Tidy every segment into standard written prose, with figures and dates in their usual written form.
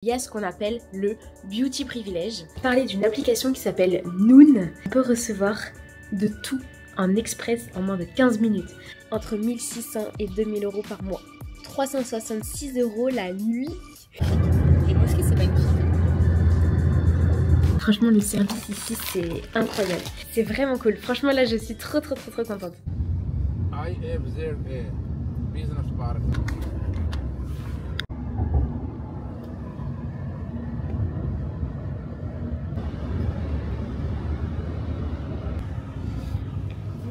Il y a ce qu'on appelle le beauty privilège. Parler d'une application qui s'appelle Noon. On peut recevoir de tout en express en moins de 15 minutes. Entre 1600 et 2000 euros par mois. 366 euros la nuit. Les mosquées, c'est magnifique. Franchement, le service ici, c'est incroyable. C'est vraiment cool. Franchement, là, je suis trop contente. I observe a business park.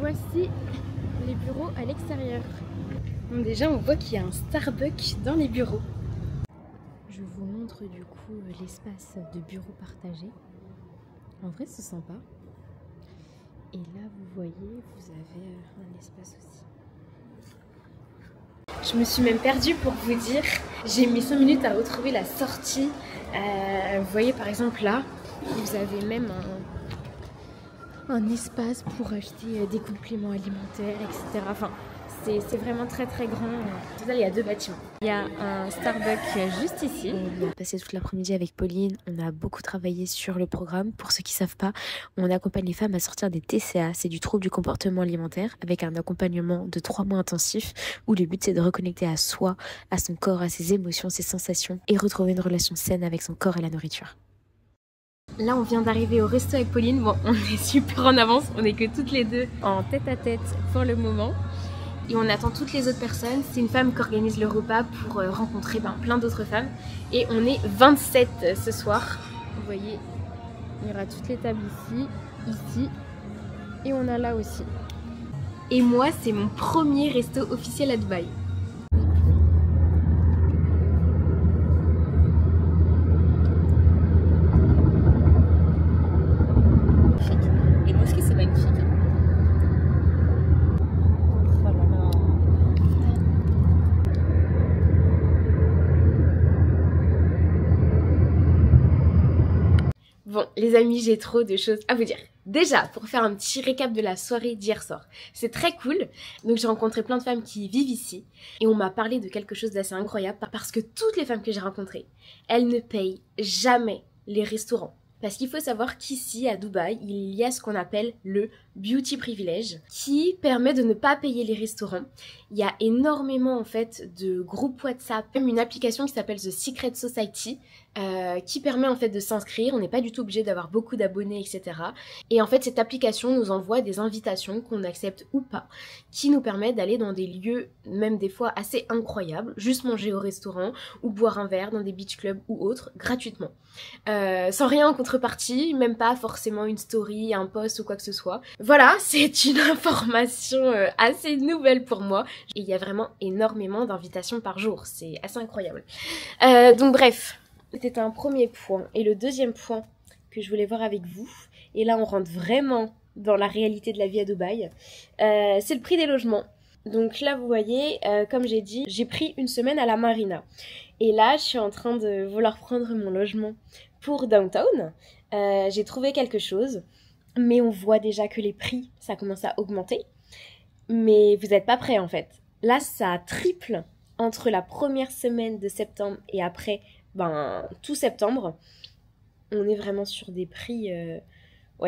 Voici les bureaux à l'extérieur. Donc déjà, on voit qu'il y a un Starbucks dans les bureaux. Je vous montre du coup l'espace de bureau partagé. En vrai, c'est sympa. Et là, vous voyez, vous avez un espace aussi. Je me suis même perdue pour vous dire. J'ai mis 5 minutes à retrouver la sortie. Vous voyez par exemple là, vous avez même un espace pour acheter des compléments alimentaires, etc. Enfin, c'est vraiment très grand. Au total, il y a 2 bâtiments. Il y a un Starbucks juste ici. On a passé toute l'après-midi avec Pauline. On a beaucoup travaillé sur le programme. Pour ceux qui ne savent pas, on accompagne les femmes à sortir des TCA. C'est du trouble du comportement alimentaire avec un accompagnement de 3 mois intensif où le but c'est de reconnecter à soi, à son corps, à ses émotions, ses sensations et retrouver une relation saine avec son corps et la nourriture. Là, on vient d'arriver au resto avec Pauline. Bon, on est super en avance. On est que toutes les deux en tête-à-tête pour le moment. Et on attend toutes les autres personnes. C'est une femme qui organise le repas pour rencontrer plein d'autres femmes. Et on est 27 ce soir. Vous voyez, il y aura toutes les tables ici, et on a là aussi. Et moi, c'est mon premier resto officiel à Dubaï. Les mosquées, c'est magnifique. Bon, les amis, j'ai trop de choses à vous dire. Déjà, pour faire un petit récap de la soirée d'hier soir, c'est très cool. Donc j'ai rencontré plein de femmes qui vivent ici et on m'a parlé de quelque chose d'assez incroyable parce que toutes les femmes que j'ai rencontrées, elles ne payent jamais les restaurants. Parce qu'il faut savoir qu'ici, à Dubaï, il y a ce qu'on appelle le beauty privilège qui permet de ne pas payer les restaurants. Il y a énormément en fait de groupes WhatsApp, même une application qui s'appelle The Secret Society qui permet en fait de s'inscrire. On n'est pas du tout obligé d'avoir beaucoup d'abonnés, etc. Et en fait, cette application nous envoie des invitations qu'on accepte ou pas, qui nous permettent d'aller dans des lieux, même des fois assez incroyables, juste manger au restaurant ou boire un verre dans des beach clubs ou autres, gratuitement. Sans rien en contrepartie, même pas forcément une story, un post ou quoi que ce soit. Voilà, c'est une information assez nouvelle pour moi. Et il y a vraiment énormément d'invitations par jour, c'est assez incroyable. Donc bref, c'était un premier point. Et le deuxième point que je voulais voir avec vous, et là on rentre vraiment dans la réalité de la vie à Dubaï, c'est le prix des logements. Donc là vous voyez, comme j'ai dit, j'ai pris une semaine à la marina. Et là je suis en train de vouloir prendre mon logement pour downtown. J'ai trouvé quelque chose, mais on voit déjà que les prix, ça commence à augmenter. Mais vous n'êtes pas prêts en fait. Là ça triple entre la première semaine de septembre et après tout septembre. On est vraiment sur des prix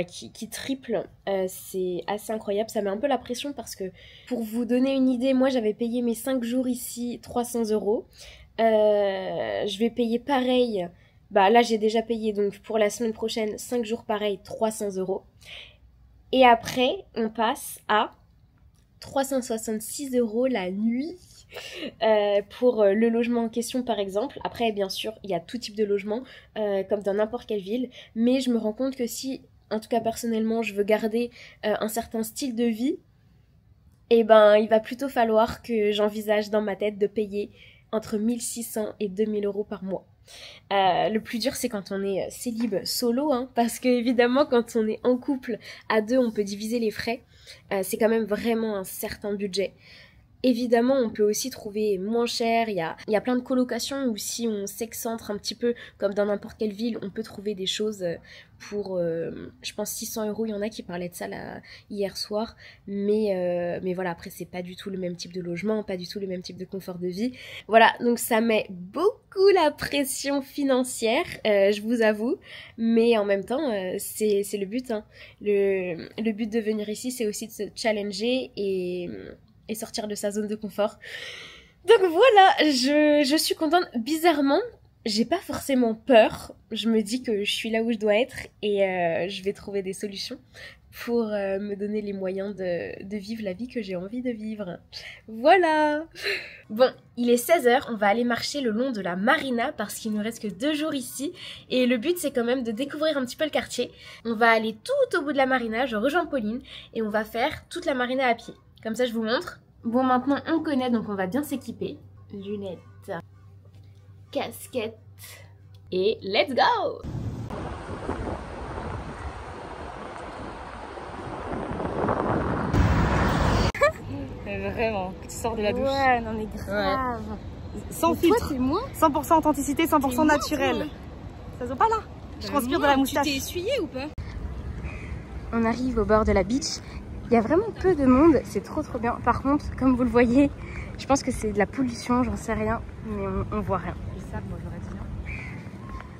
qui triplent. C'est assez incroyable. Ça met un peu la pression parce que, pour vous donner une idée, moi j'avais payé mes 5 jours ici 300 €. Je vais payer pareil. Là j'ai déjà payé donc pour la semaine prochaine 5 jours pareil 300 €. Et après on passe à 366 € la nuit. Pour le logement en question par exemple. Après bien sûr il y a tout type de logement comme dans n'importe quelle ville, mais je me rends compte que si, en tout cas personnellement, je veux garder un certain style de vie, il va plutôt falloir que j'envisage dans ma tête de payer entre 1600 et 2000 € par mois. Le plus dur c'est quand on est célib solo, parce que évidemment quand on est en couple à deux on peut diviser les frais, c'est quand même vraiment un certain budget. Évidemment, on peut aussi trouver moins cher, il y a plein de colocations où si on s'excentre un petit peu, comme dans n'importe quelle ville, on peut trouver des choses pour, je pense, 600 €, il y en a qui parlaient de ça là, hier soir, mais voilà, après c'est pas du tout le même type de logement, pas du tout le même type de confort de vie. Voilà, donc ça met beaucoup la pression financière, je vous avoue, mais en même temps, c'est le but, hein. Le but de venir ici, c'est aussi de se challenger et sortir de sa zone de confort. Donc voilà, je suis contente. Bizarrement, j'ai pas forcément peur. Je me dis que je suis là où je dois être et je vais trouver des solutions pour me donner les moyens de vivre la vie que j'ai envie de vivre. Voilà. Bon, il est 16h, on va aller marcher le long de la marina parce qu'il ne reste que 2 jours ici et le but c'est quand même de découvrir un petit peu le quartier. On va aller tout au bout de la marina, je rejoins Pauline et on va faire toute la marina à pied. Comme ça je vous montre. Bon, maintenant on connaît, donc on va bien s'équiper. Lunettes, casquette et let's go! Vraiment, tu sors de la douche. Ouais, non mais grave. Ouais. Sans filtre. Toi, moi 100% authenticité, 100% naturel. Moi, ça se voit pas là? Je transpire de la moustache. Tu t'es essuyé ou pas? On arrive au bord de la beach. Il y a vraiment peu de monde, c'est trop bien. Par contre, comme vous le voyez, je pense que c'est de la pollution, j'en sais rien, mais on voit rien. Le sable, moi j'aurais dit.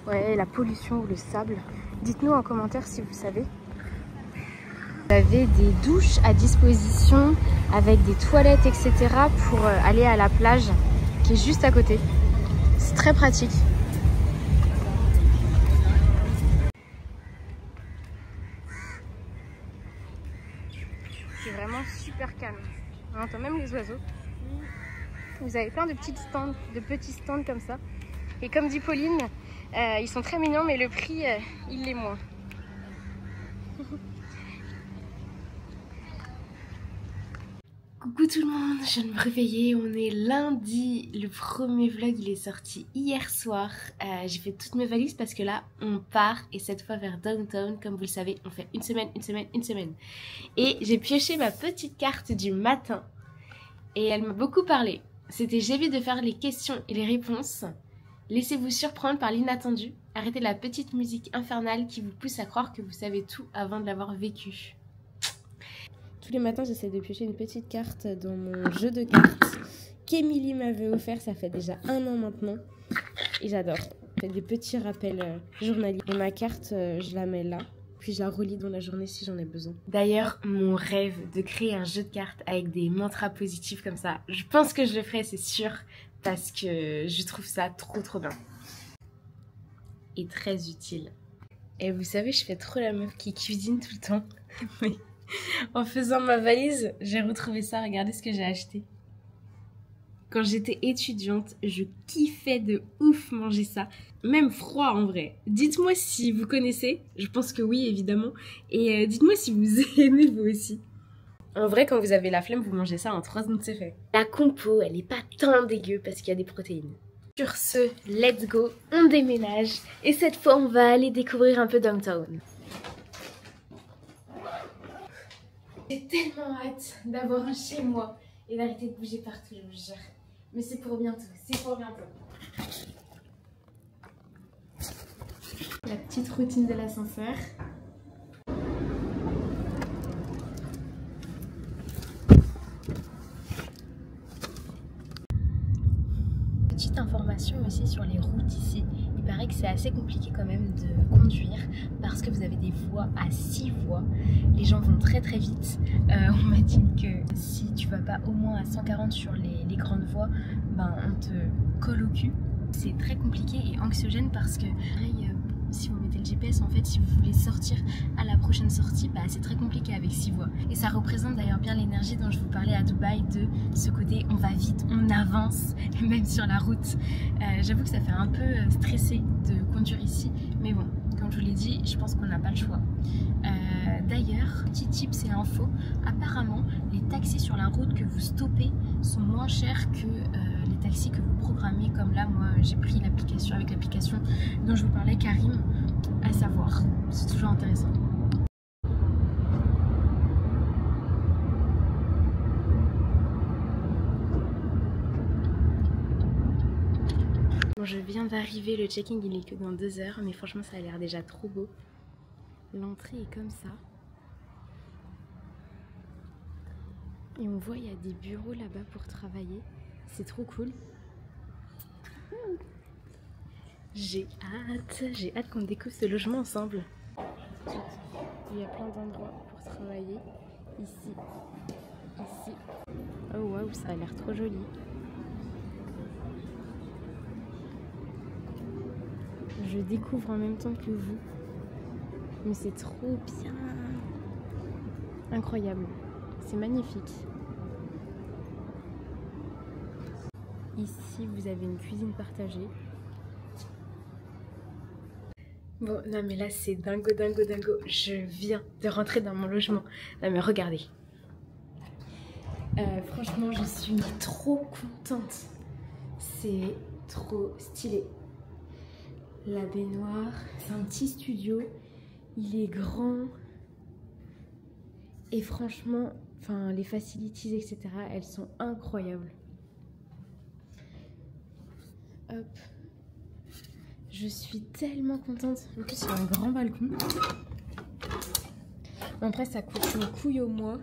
Ouais, la pollution ou le sable. Dites-nous en commentaire si vous savez. Vous avez des douches à disposition avec des toilettes, etc. pour aller à la plage qui est juste à côté. C'est très pratique. C'est vraiment super calme. On entend même les oiseaux. Vous avez plein de petits stands comme ça. Et comme dit Pauline, ils sont très mignons, mais le prix, il l'est moins. Coucou tout le monde, je viens de me réveiller, on est lundi, le premier vlog il est sorti hier soir, j'ai fait toutes mes valises parce que là on part et cette fois vers Downtown, comme vous le savez on fait une semaine. Et j'ai pioché ma petite carte du matin et elle m'a beaucoup parlé, j'ai envie de faire les questions et les réponses, laissez-vous surprendre par l'inattendu, arrêtez la petite musique infernale qui vous pousse à croire que vous savez tout avant de l'avoir vécu. Tous les matins, j'essaie de piocher une petite carte dans mon jeu de cartes qu'Emilie m'avait offert, ça fait déjà 1 an maintenant. Et j'adore. Je fais des petits rappels journaliers. Et ma carte, je la mets là, puis je la relis dans la journée si j'en ai besoin. D'ailleurs, mon rêve de créer un jeu de cartes avec des mantras positifs comme ça, je pense que je le ferai, c'est sûr, parce que je trouve ça trop bien. Et très utile. Et vous savez, je fais trop la meuf qui cuisine tout le temps. Oui. En faisant ma valise, j'ai retrouvé ça, regardez ce que j'ai acheté. Quand j'étais étudiante, je kiffais de ouf manger ça. Même froid en vrai. Dites-moi si vous connaissez, je pense que oui évidemment. Et dites-moi si vous aimez vous aussi. En vrai, quand vous avez la flemme, vous mangez ça en 3 secondes, c'est fait. La compo, elle est pas tant dégueu parce qu'il y a des protéines. Sur ce, let's go, on déménage. Et cette fois, on va aller découvrir un peu Downtown. J'ai tellement hâte d'avoir un chez moi et d'arrêter de bouger partout, je vous jure. Mais c'est pour bientôt, La petite routine de l'ascenseur. Petite information aussi sur les routes ici. Il paraît que c'est assez compliqué quand même de conduire parce que vous avez des voies à 6 voies. Les gens vont très vite. On m'a dit que si tu vas pas au moins à 140 sur les grandes voies, ben on te colle au cul. C'est très compliqué et anxiogène parce que si vous mettez le GPS, en fait, si vous voulez sortir à la prochaine sortie, bah, c'est très compliqué avec 6 voies. Et ça représente d'ailleurs bien l'énergie dont je vous parlais à Dubaï, de ce côté on va vite, on avance, même sur la route. J'avoue que ça fait un peu stressé de conduire ici, mais bon, comme je vous l'ai dit, je pense qu'on n'a pas le choix. D'ailleurs, petit tips et info, apparemment, les taxis sur la route que vous stoppez sont moins chers que les taxis que vous programmez, comme là, moi, j'ai pris l'application avec l'application dont je vous parlais, Karim, à savoir. C'est toujours intéressant. Bon, je viens d'arriver, le check-in il est que dans 2 heures, mais franchement ça a l'air déjà trop beau. L'entrée est comme ça. Et on voit il y a des bureaux là-bas pour travailler. C'est trop cool. J'ai hâte qu'on découvre ce logement ensemble. Il y a plein d'endroits pour travailler. Ici. Oh waouh, ça a l'air trop joli. Je découvre en même temps que vous. Mais c'est trop bien. Incroyable. C'est magnifique. Ici, vous avez une cuisine partagée. Bon, non mais là, c'est dingo. Je viens de rentrer dans mon logement. Non mais regardez. Franchement, je suis trop contente. C'est trop stylé. La baignoire, c'est un petit studio. Il est grand. Et franchement, enfin, les facilities, etc., elles sont incroyables. Hop. Je suis tellement contente. En plus, il y a un grand balcon. Après, ça coûte une couille au mois.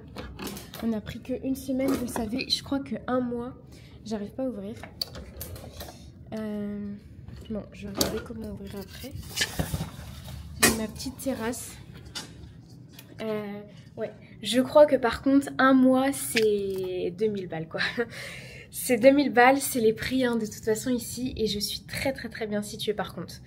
On a pris qu'une semaine, vous le savez. Je crois qu'un mois, j'arrive pas à ouvrir. Bon, je vais regarder comment ouvrir après. J'ai ma petite terrasse. Ouais, je crois que par contre, un mois, c'est 2000 balles, quoi. C'est 2000 balles, c'est les prix hein, de toute façon ici. Et je suis très bien située par contre.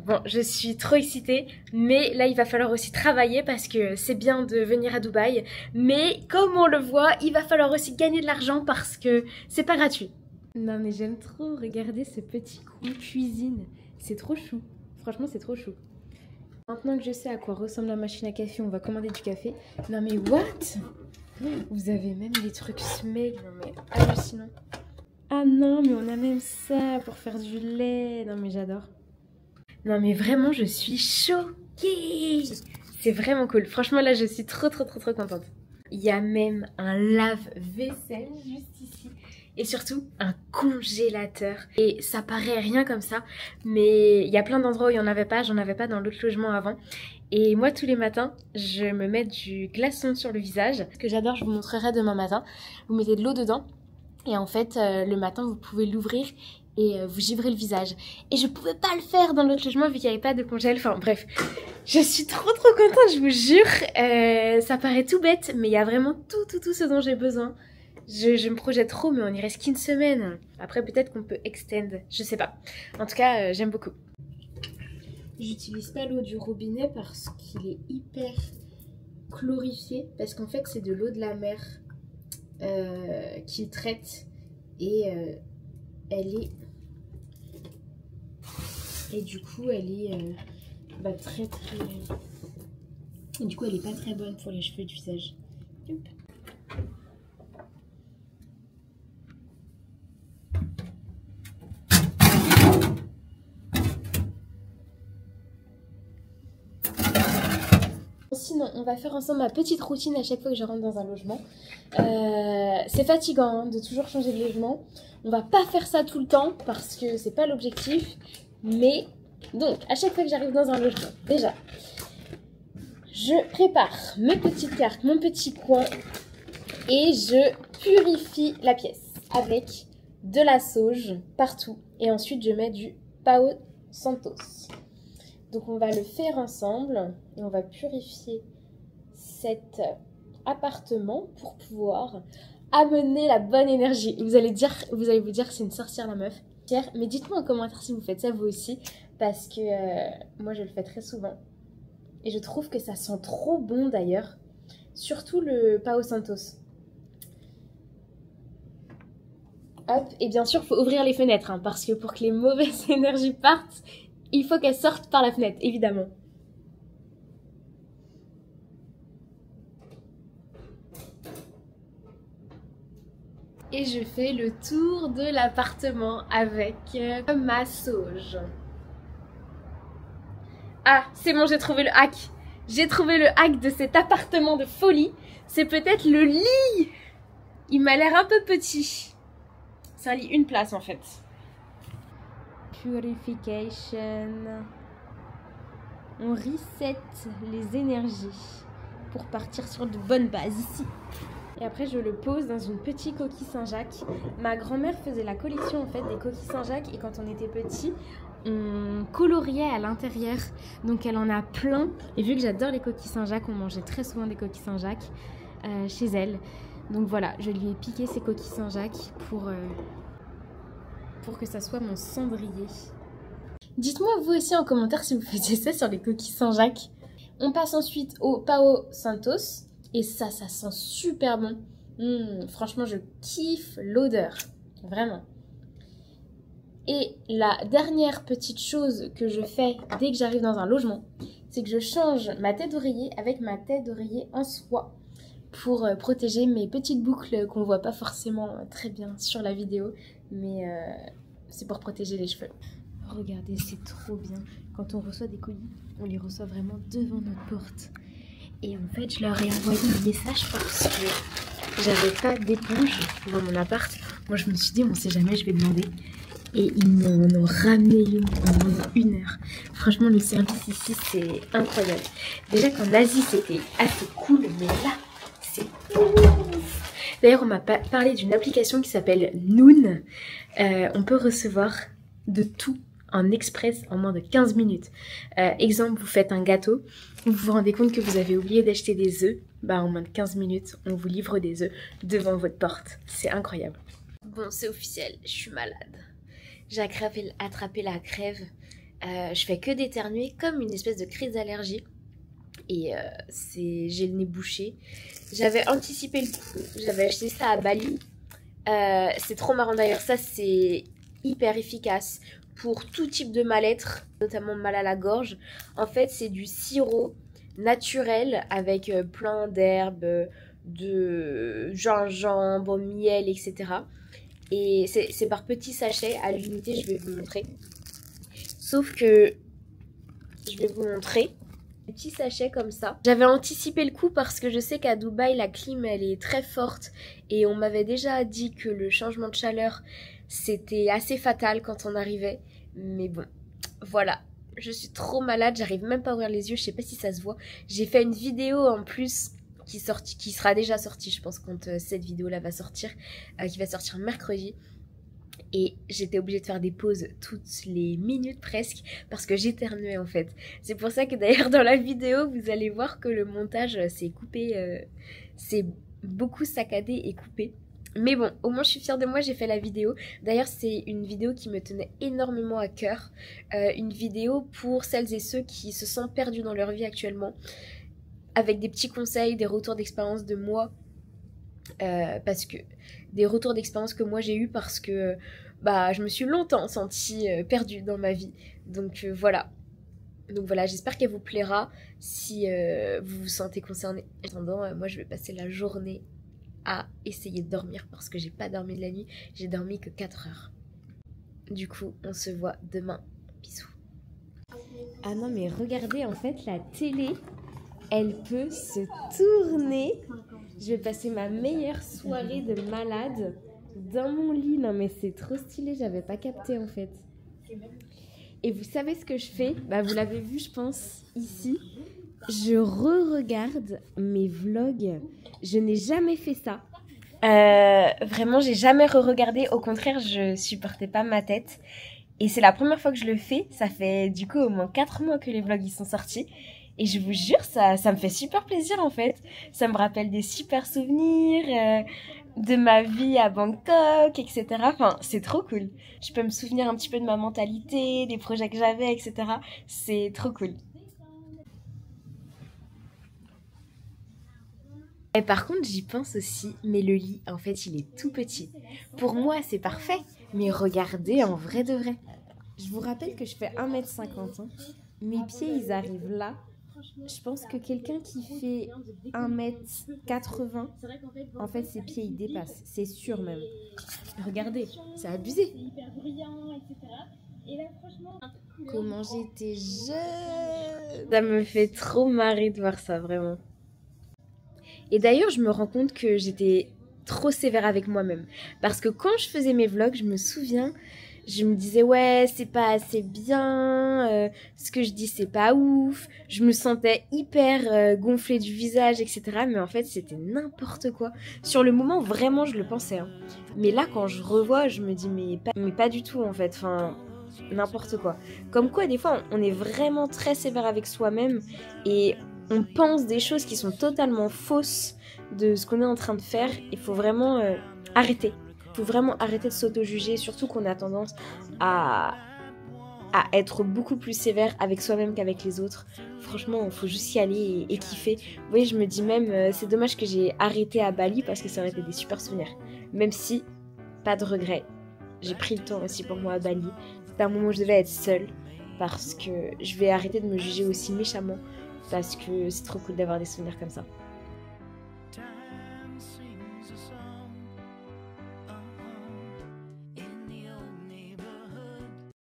Bon, je suis trop excitée. Mais là, il va falloir aussi travailler parce que c'est bien de venir à Dubaï. Mais comme on le voit, il va falloir aussi gagner de l'argent parce que c'est pas gratuit. Non mais j'aime trop, regardez ce petit coin cuisine. C'est trop chou. Franchement, c'est trop chou. Maintenant que je sais à quoi ressemble la machine à café, on va commander du café. Non mais what? Vous avez même des trucs smeg, non mais hallucinant. Ah non, mais on a même ça pour faire du lait. Non mais j'adore. Non mais vraiment, je suis choquée. C'est vraiment cool. Franchement, là, je suis trop contente. Il y a même un lave-vaisselle juste ici. Et surtout, un congélateur. Et ça paraît rien comme ça, mais il y a plein d'endroits où il n'y en avait pas. J'en avais pas dans l'autre logement avant. Et moi, tous les matins, je me mets du glaçon sur le visage. Ce que j'adore, je vous montrerai demain matin. Vous mettez de l'eau dedans. Et en fait, le matin, vous pouvez l'ouvrir et vous givrez le visage. Et je pouvais pas le faire dans l'autre logement vu qu'il n'y avait pas de congèle. Enfin bref, je suis trop contente, je vous jure. Ça paraît tout bête, mais il y a vraiment tout ce dont j'ai besoin. Je me projette trop, mais on y reste qu'une semaine. Après, peut-être qu'on peut extend, je sais pas. En tout cas, j'aime beaucoup. J'utilise pas l'eau du robinet parce qu'il est hyper chlorifié. Parce qu'en fait, c'est de l'eau de la mer qu'il traite. Et elle est... Et du coup, elle est très... Et du coup, elle est pas très bonne pour les cheveux du visage. Hop. Sinon, on va faire ensemble ma petite routine à chaque fois que je rentre dans un logement. C'est fatigant hein, de toujours changer de logement. On va pas faire ça tout le temps parce que c'est pas l'objectif. Mais donc, à chaque fois que j'arrive dans un logement, déjà, je prépare mes petites cartes, mon petit coin et je purifie la pièce avec de la sauge partout. Et ensuite, je mets du Palo Santo. Donc on va le faire ensemble et on va purifier cet appartement pour pouvoir amener la bonne énergie. Vous allez vous dire que c'est une sorcière la meuf. Mais dites-moi en commentaire si vous faites ça vous aussi parce que moi je le fais très souvent. Et je trouve que ça sent trop bon d'ailleurs. Surtout le Palo Santo. Hop, et bien sûr il faut ouvrir les fenêtres hein, parce que pour que les mauvaises énergies partent, il faut qu'elle sorte par la fenêtre, évidemment. Et je fais le tour de l'appartement avec ma sauge. Ah, c'est bon, j'ai trouvé le hack. J'ai trouvé le hack de cet appartement de folie. C'est peut-être le lit. Il m'a l'air un peu petit. C'est un lit une place en fait. Purification. On reset les énergies pour partir sur de bonnes bases ici. Et après je le pose dans une petite coquille Saint-Jacques. Ma grand-mère faisait la collection en fait des coquilles Saint-Jacques et quand on était petit, on coloriait à l'intérieur. Donc elle en a plein. Et vu que j'adore les coquilles Saint-Jacques, on mangeait très souvent des coquilles Saint-Jacques chez elle. Donc voilà, je lui ai piqué ces coquilles Saint-Jacques pour que ça soit mon cendrier. Dites-moi vous aussi en commentaire si vous faisiez ça sur les coquilles Saint-Jacques. On passe ensuite au Pao Santos. Et ça sent super bon. Franchement, je kiffe l'odeur. Vraiment. Et la dernière petite chose que je fais dès que j'arrive dans un logement, c'est que je change ma tête d'oreiller avec ma tête d'oreiller en soie pour protéger mes petites boucles qu'on voit pas forcément très bien sur la vidéo. Mais c'est pour protéger les cheveux. Regardez, c'est trop bien. Quand on reçoit des colis, on les reçoit vraiment devant notre porte. Et en fait, je leur ai envoyé un message parce que j'avais pas d'éponge dans mon appart. Moi, je me suis dit, on sait jamais, je vais demander. Et ils m'en ont ramené une en moins d'1 heure. Franchement, le service ici, c'est incroyable. Déjà qu'en Asie, c'était assez cool, mais là, c'est ouf. D'ailleurs, on m'a parlé d'une application qui s'appelle Noon. On peut recevoir de tout en express en moins de 15 minutes. Exemple, vous faites un gâteau, vous vous rendez compte que vous avez oublié d'acheter des œufs, bah en moins de 15 minutes, on vous livre des œufs devant votre porte. C'est incroyable. Bon, c'est officiel, je suis malade. J'ai attrapé la crève. Je fais que d'éternuer comme une espèce de crise d'allergie. Et j'ai le nez bouché. J'avais anticipé le coup, j'avais acheté ça à Bali. C'est trop marrant d'ailleurs, ça c'est hyper efficace pour tout type de mal-être, notamment mal à la gorge. En fait, c'est du sirop naturel avec plein d'herbes, de gingembre, miel, etc. Et c'est par petits sachets. À l'unité, je vais vous montrer. Sauf que je vais vous montrer des petits sachets comme ça. J'avais anticipé le coup parce que je sais qu'à Dubaï, la clim, elle est très forte. Et on m'avait déjà dit que le changement de chaleur, c'était assez fatal quand on arrivait. Mais bon, voilà. Je suis trop malade, j'arrive même pas à ouvrir les yeux, je sais pas si ça se voit. J'ai fait une vidéo en plus qui sera déjà sortie, je pense, quand cette vidéo-là va sortir, qui va sortir mercredi. Et j'étais obligée de faire des pauses toutes les minutes presque, parce que j'éternuais en fait. C'est pour ça que d'ailleurs dans la vidéo, vous allez voir que le montage s'est coupé, c'est beaucoup saccadé et coupé. Mais bon, au moins je suis fière de moi, j'ai fait la vidéo. D'ailleurs, c'est une vidéo qui me tenait énormément à cœur. Une vidéo pour celles et ceux qui se sentent perdus dans leur vie actuellement. Avec des petits conseils, des retours d'expérience de moi. Parce que des retours d'expérience que moi j'ai eu parce que je me suis longtemps sentie perdue dans ma vie. Donc voilà. Donc voilà, j'espère qu'elle vous plaira si vous vous sentez concerné. En attendant, moi je vais passer la journée à essayer de dormir parce que j'ai pas dormi de la nuit, j'ai dormi que 4 heures. Du coup, on se voit demain. Bisous. Ah non mais regardez, en fait la télé, elle peut se tourner. Je vais passer ma meilleure soirée de malade dans mon lit. Non mais c'est trop stylé, j'avais pas capté en fait. Et vous savez ce que je fais? Vous l'avez vu je pense ici. Je re-regarde mes vlogs. Je n'ai jamais fait ça. Vraiment, j'ai jamais re-regardé. Au contraire, je supportais pas ma tête. Et c'est la première fois que je le fais. Ça fait du coup au moins 4 mois que les vlogs ils sont sortis. Et je vous jure, ça me fait super plaisir en fait. Ça me rappelle des super souvenirs de ma vie à Bangkok, etc. Enfin, c'est trop cool. Je peux me souvenir un petit peu de ma mentalité, des projets que j'avais, etc. C'est trop cool. Et par contre, j'y pense aussi, mais le lit, en fait, il est tout petit. Pour moi, c'est parfait, mais regardez en vrai de vrai. Je vous rappelle que je fais 1m50. Mes pieds, ils arrivent là. Je pense que quelqu'un qui fait 1m80, en fait, ses pieds, ils dépassent. C'est sûr même. Regardez, c'est abusé. Comment j'étais jeune. Ça me fait trop marrer de voir ça, vraiment. Et d'ailleurs, je me rends compte que j'étais trop sévère avec moi-même. Parce que quand je faisais mes vlogs, je me souviens, je me disais ouais c'est pas assez bien, ce que je dis c'est pas ouf, je me sentais hyper gonflée du visage etc. Mais en fait c'était n'importe quoi. Sur le moment vraiment je le pensais hein. Mais là quand je revois je me dis mais pas du tout en fait, enfin n'importe quoi. Comme quoi des fois on est vraiment très sévère avec soi-même et on pense des choses qui sont totalement fausses de ce qu'on est en train de faire. Il faut vraiment arrêter. Il faut vraiment arrêter de s'auto-juger, surtout qu'on a tendance à être beaucoup plus sévère avec soi-même qu'avec les autres. Franchement, il faut juste y aller et kiffer. Vous voyez, je me dis même, c'est dommage que j'ai arrêté à Bali parce que ça aurait été des super souvenirs. Même si, pas de regret. J'ai pris le temps aussi pour moi à Bali. C'était un moment où je devais être seule parce que je vais arrêter de me juger aussi méchamment parce que c'est trop cool d'avoir des souvenirs comme ça.